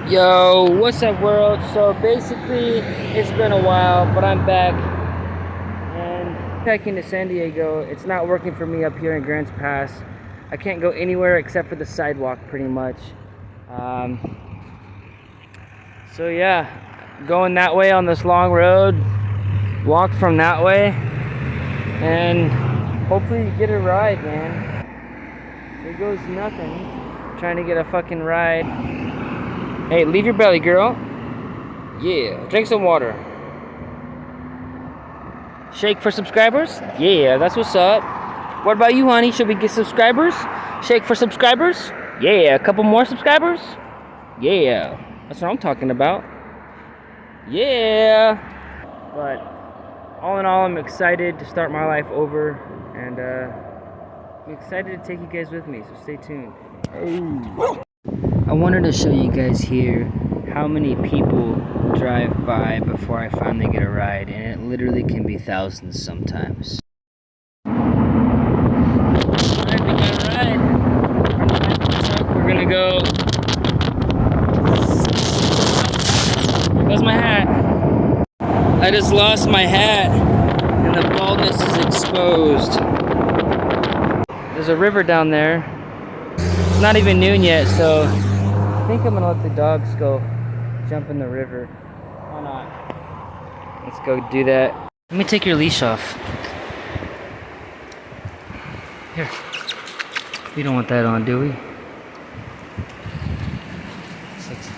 Yo, what's up world? So basically, it's been a while, but I'm back and checking to San Diego. It's not working for me up here in Grants Pass. I can't go anywhere except for the sidewalk pretty much. So yeah, going that way on this long road, walk from that way, and hopefully you get a ride, man. Here goes nothing. Trying to get a fucking ride. Hey, leave your belly, girl. Yeah, drink some water. Shake for subscribers? Yeah, that's what's up. What about you, honey? Should we get subscribers? Shake for subscribers? Yeah, a couple more subscribers? Yeah, that's what I'm talking about. Yeah. But all in all, I'm excited to start my life over, and I'm excited to take you guys with me, so stay tuned. Oh. I wanted to show you guys here how many people drive by before I finally get a ride, and it literally can be thousands sometimes. Alright, we got a ride. We're gonna go. There goes my hat. I just lost my hat, and the baldness is exposed. There's a river down there. It's not even noon yet, so I think I'm gonna let the dogs go jump in the river. Why not? Let's go do that. Let me take your leash off. Here. We don't want that on, do we?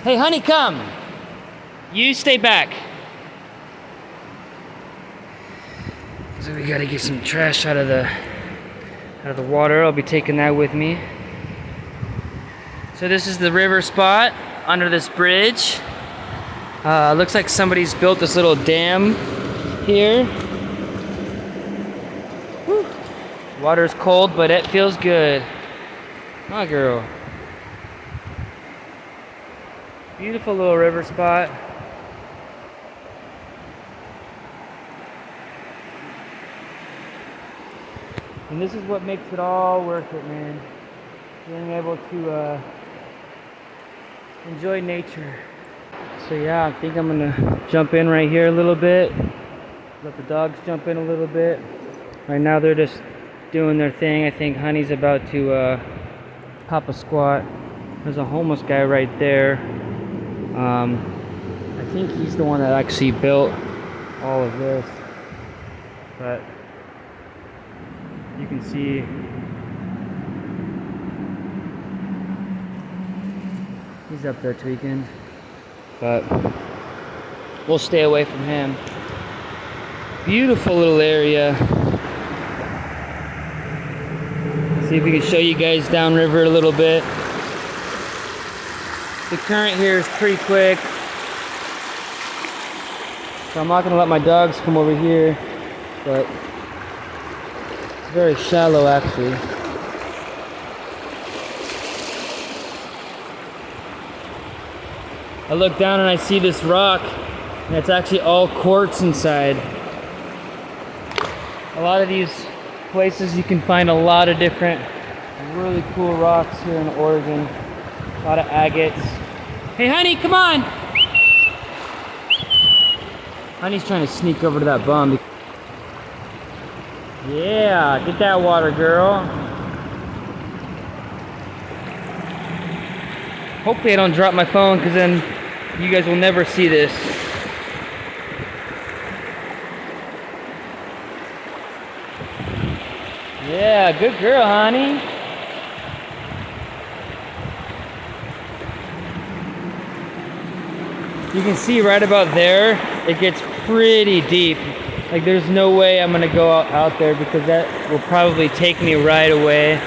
Hey, honey, come! You stay back. So we gotta get some trash out of the water. I'll be taking that with me. So this is the river spot under this bridge. Looks like somebody's built this little dam here. Whew. Water's cold, but it feels good. My girl. Beautiful little river spot. And this is what makes it all worth it, man. Being able to enjoy nature. So yeah, I think I'm gonna jump in right here a little bit. Let the dogs jump in a little bit. Right now they're just doing their thing. I think Honey's about to pop a squat. There's a homeless guy right there. I think he's the one that actually built all of this. But you can see he's up there tweaking, but we'll stay away from him. Beautiful little area. See if we can show you guys downriver a little bit. The current here is pretty quick, so I'm not gonna let my dogs come over here, but it's very shallow actually. I look down and I see this rock, and it's actually all quartz inside. A lot of these places you can find a lot of different really cool rocks here in Oregon. A lot of agates. Hey honey, come on! Honey's trying to sneak over to that bum. Yeah, get that water, girl. Hopefully I don't drop my phone, because then you guys will never see this. Yeah, good girl, honey. You can see right about there, it gets pretty deep. Like there's no way I'm gonna go out there, because that will probably take me right away.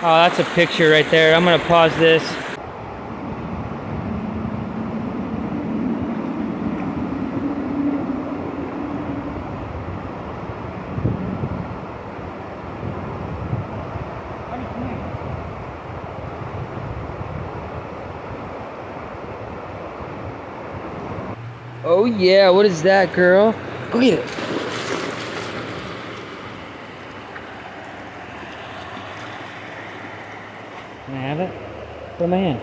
Oh, that's a picture right there. I'm gonna pause this. Oh yeah, what is that, girl? Go get it. Can I have it? Put it in my hand.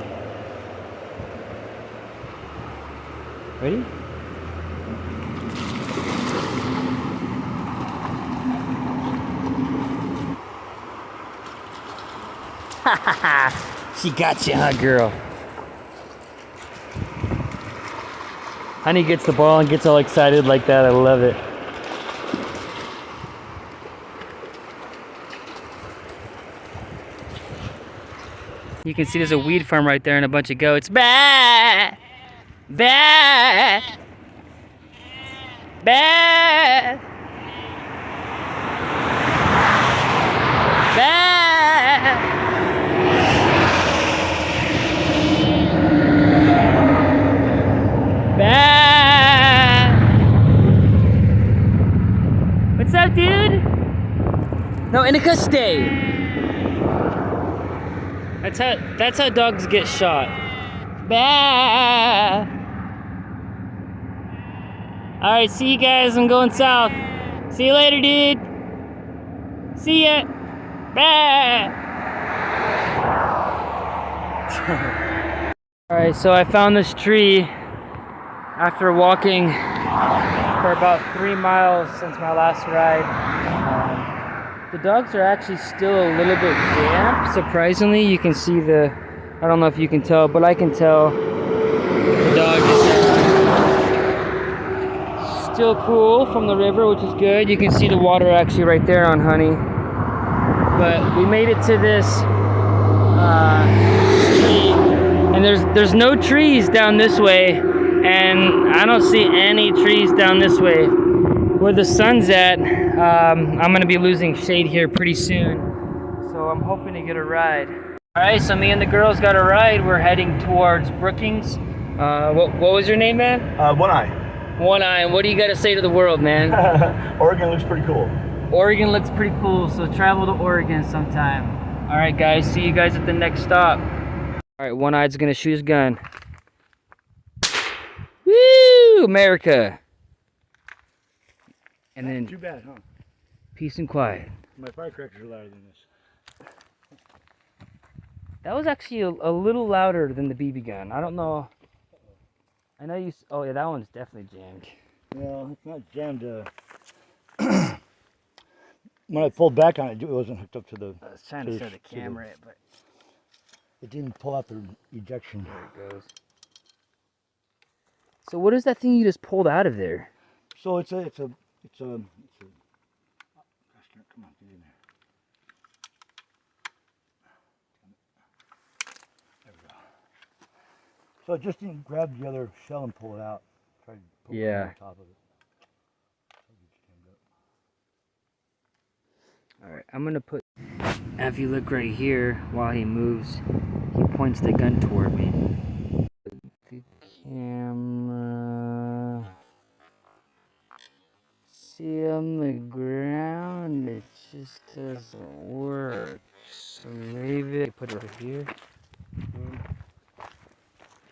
Ready? She got you, huh, girl? Honey gets the ball and gets all excited like that. I love it. You can see there's a weed farm right there and a bunch of goats. Bah! Bah! Bah! Bah! Bah! What's up, dude? No, Inika, stay. That's how dogs get shot. Bah! Alright, see you guys. I'm going south. See you later, dude. See ya. Bah! Alright, so I found this tree after walking for about 3 miles since my last ride. The dogs are actually still a little bit damp, surprisingly. You can see I don't know if you can tell, but I can tell the dog is still cool from the river, which is good. You can see the water actually right there on Honey. But we made it to this tree, and there's no trees down this way, and I don't see any trees down this way. Where the sun's at, I'm gonna be losing shade here pretty soon, so I'm hoping to get a ride. All right, so me and the girls got a ride. We're heading towards Brookings. What was your name, man? One Eye. One Eye. And what do you got to say to the world, man? Oregon looks pretty cool. Oregon looks pretty cool, so travel to Oregon sometime. All right, guys. See you guys at the next stop. All right, One Eye's gonna shoot his gun. Woo, America! And then Too bad, huh? peace and quiet. My firecrackers are louder than this. That was actually a little louder than the BB gun. I don't know. I know you. Oh yeah, that one's definitely jammed. Well, it's not jammed. When I pulled back on it, it wasn't hooked up to the. I was trying to show the camera, but it didn't pull out the ejection. There it goes. So what is that thing you just pulled out of there? So it's a. Gosh, come on, get in there. There we go. So it just didn't grab the other shell and pull it out. Tried to pull it on top of it. Alright, I'm gonna put. If you look right here, while he moves, he points the gun toward me. The camera. See on the ground, it just doesn't work. So maybe I put it right here.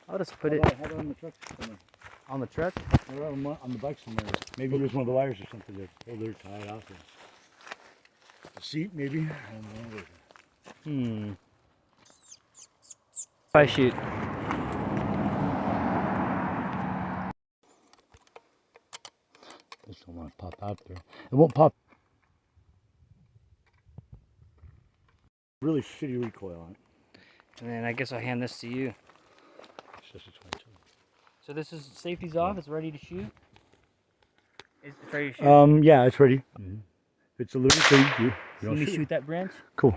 I'll just put it on the truck somewhere. On the truck? Or on the bike somewhere. Maybe use one of the wires or something to hold it, tie it off. The seat, maybe. I don't know. If I shoot. Just don't want to pop out there. It won't pop. Really shitty recoil on it. And then I guess I'll hand this to you. It's just a 22. So this is safety's off. It's ready to shoot. It's ready to shoot. Yeah, it's ready. It's a little thing. You Let me shoot that branch. Cool.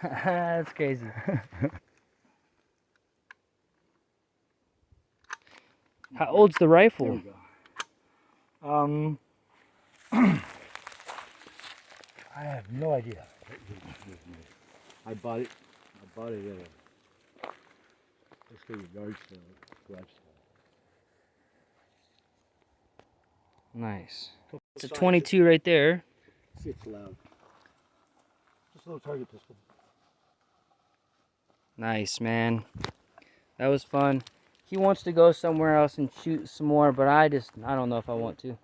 That's crazy. How old's the rifle? There we go. I have no idea. I bought it at a yard sale, garage sale. Nice. It's a 22 right there. See, it's loud. Just a little target pistol. Nice, man. That was fun. He wants to go somewhere else and shoot some more, but I don't know if I want to.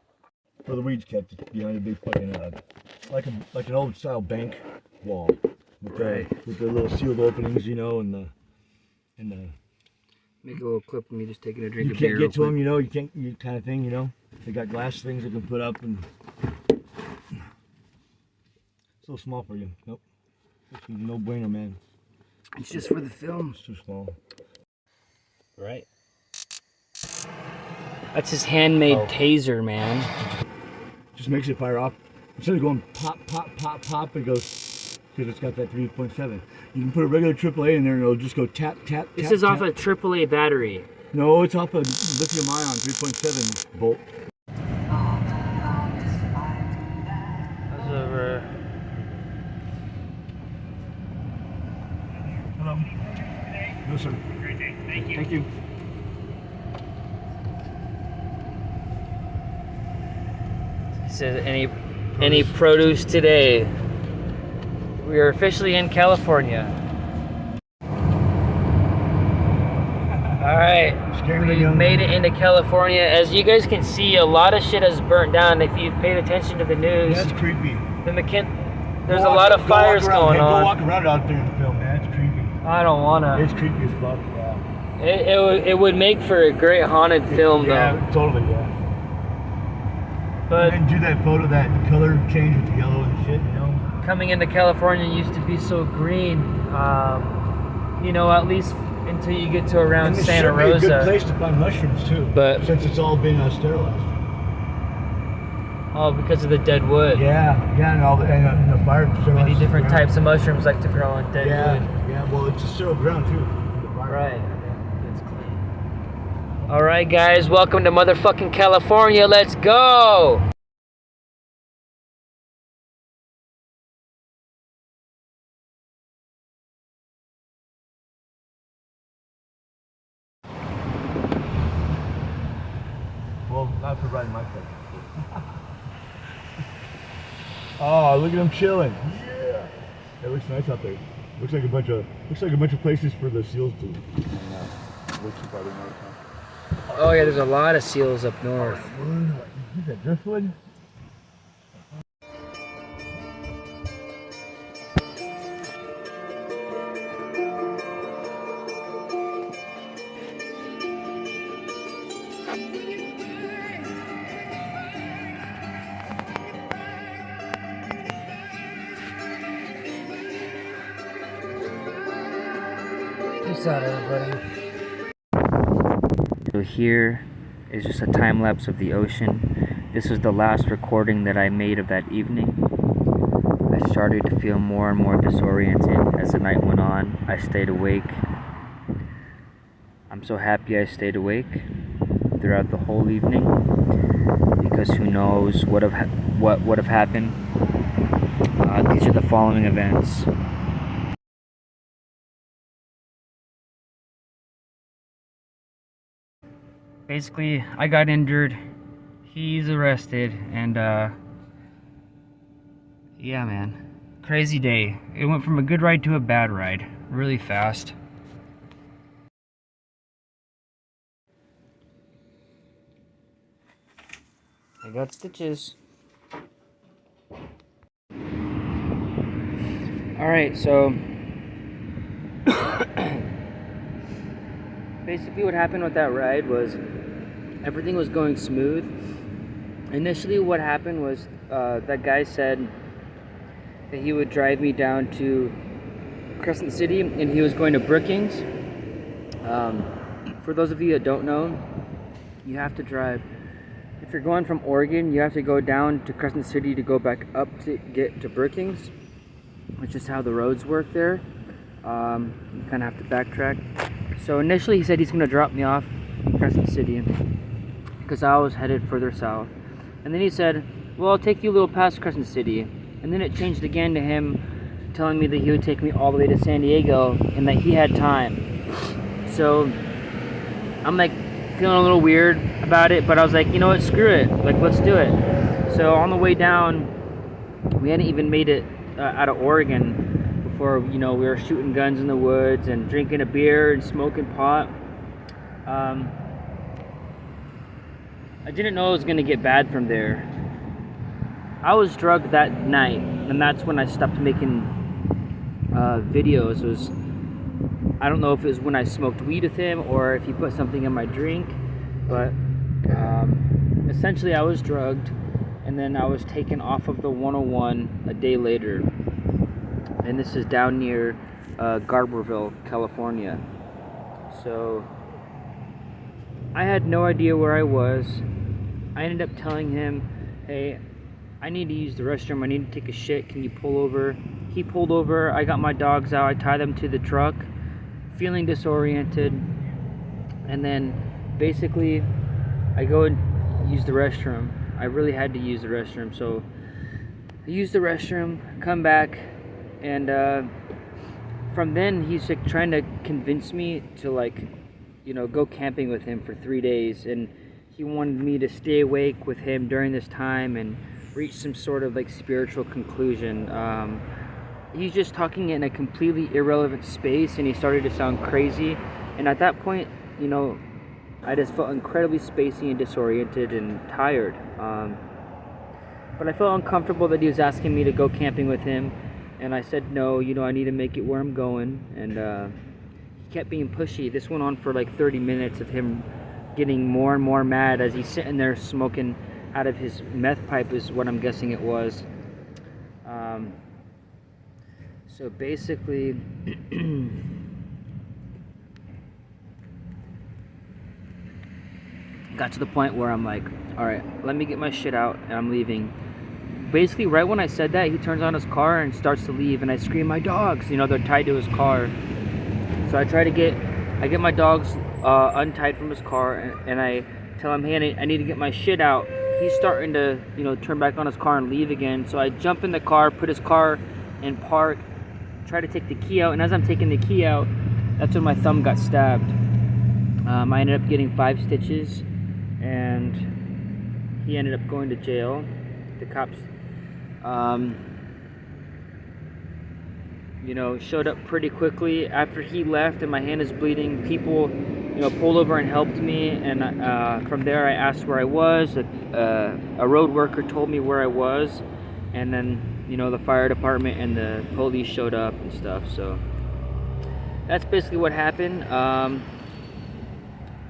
Well, the weeds kept behind a big fucking, like an old style bank wall with the little sealed openings, you know, and the Make a little clip of me just taking a drink You of beer. can't get to them, you know. You can't, you kind of thing, you know. They got glass things they can put up, and so small for you. Nope. It's no bueno, man. It's just for the film. It's too small. Right. That's his handmade Oh. taser, man. Just makes it fire off. Instead of going pop, pop, pop, pop, it goes, because it's got that 3.7. You can put a regular AAA in there and it'll just go tap, tap, This tap, is off tap. a AAA battery. No, it's off a lithium ion 3.7 volt. That's over. Hello. No, sir. Great day. Thank you. Thank you. He says any produce today. We are officially in California. All right, Scaring the we've young made it into California. As you guys can see, a lot of shit has burnt down. If you've paid attention to the news, That's creepy. there's a lot of fires going Go on. walk around out there in the film, man. It's creepy. I don't wanna. It's creepy as fuck, yeah. It would make for a great haunted film Yeah, though. totally, yeah. But And then do that photo, the color change with the yellow and shit, you know? coming into California used to be so green. You know, at least until you get to around And this Santa should be a good Rosa. place to find mushrooms too, But- since it's all been sterilized. Oh, because of the dead wood. Yeah, and all and the fire sterilized. Many different ground. types of mushrooms like to grow on dead Yeah, wood. yeah. Well, it's a sterile ground too. The fire. Right. It's clean. All right, guys. Welcome to motherfucking California. Let's go. Well, not to ride my truck. Oh, look at them chilling. Yeah. It looks nice out there. Looks like a bunch of places for the seals to. Looks probably nice, huh? Oh yeah, there's a lot of seals up north. Is that driftwood? Peace out, everybody. So here is just a time lapse of the ocean. This was the last recording that I made of that evening. I started to feel more and more disoriented as the night went on. I stayed awake. I'm so happy I stayed awake throughout the whole evening, because who knows what would have happened. These are the following events. Basically, I got injured, he's arrested, and yeah, man, crazy day. It went from a good ride to a bad ride really fast. I got stitches. Alright, so basically what happened with that ride was everything was going smooth. Initially what happened was that guy said that he would drive me down to Crescent City and he was going to Brookings. For those of you that don't know, you have to drive. If you're going from Oregon, you have to go down to Crescent City to go back up to get to Brookings, which is how the roads work there. You kind of have to backtrack. So initially he said he's going to drop me off in Crescent City because I was headed further south. And then he said, well, I'll take you a little past Crescent City. And then it changed again to him telling me that he would take me all the way to San Diego and that he had time. So I'm like feeling a little weird about it, but I was like, you know what, screw it. Like, let's do it. So on the way down, we hadn't even made it out of Oregon before, you know, we were shooting guns in the woods and drinking a beer and smoking pot. I didn't know it was gonna get bad from there. I was drugged that night, and that's when I stopped making videos. It was I don't know if it was when I smoked weed with him or if he put something in my drink, but essentially I was drugged, and then I was taken off of the 101 a day later, and this is down near Garberville, California. So I had no idea where I was. I ended up telling him, hey, I need to use the restroom, I need to take a shit, can you pull over? He pulled over, I got my dogs out, I tied them to the truck, feeling disoriented, and then basically I go and use the restroom. I really had to use the restroom, so I use the restroom, come back, and from then he's like trying to convince me to, like, you know, go camping with him for 3 days, and he wanted me to stay awake with him during this time and reach some sort of like spiritual conclusion. He's just talking in a completely irrelevant space, and he started to sound crazy, and at that point, you know, I just felt incredibly spacey and disoriented and tired. But I felt uncomfortable that he was asking me to go camping with him, and I said no, you know, I need to make it where I'm going, and he kept being pushy. This went on for like 30 minutes of him getting more and more mad as he's sitting there smoking out of his meth pipe, is what I'm guessing it was. So basically, got to the point where I'm like, all right, let me get my shit out, and I'm leaving. Basically, right when I said that, he turns on his car and starts to leave, and I scream, my dogs, you know, they're tied to his car. So I get my dogs untied from his car, and I tell him, hey, I need to get my shit out. He's starting to, you know, turn back on his car and leave again. So I jump in the car, put his car in park, try to take the key out, and as I'm taking the key out, that's when my thumb got stabbed. I ended up getting 5 stitches, and he ended up going to jail. The cops, you know, showed up pretty quickly after he left, and my hand is bleeding. People, you know, pulled over and helped me, and from there I asked where I was. A road worker told me where I was, and then, you know, the fire department and the police showed up and stuff. So that's basically what happened.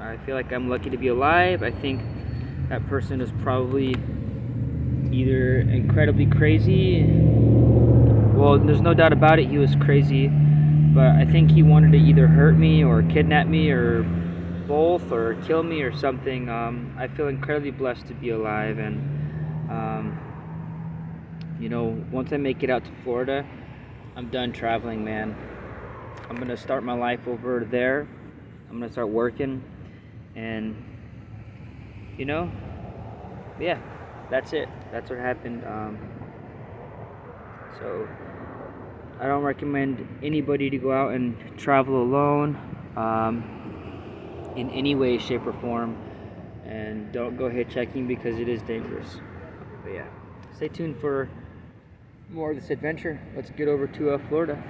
I feel like I'm lucky to be alive. I think that person is probably either incredibly crazy. Well, there's no doubt about it, he was crazy, but I think he wanted to either hurt me or kidnap me or both, or kill me or something. I feel incredibly blessed to be alive, and you know, once I make it out to Florida, I'm done traveling, man. I'm gonna start my life over there. I'm gonna start working, and you know, yeah, that's it. That's what happened. So I don't recommend anybody to go out and travel alone in any way, shape, or form, and don't go hitchhiking because it is dangerous. But yeah, stay tuned for more of this adventure. Let's get over to Florida.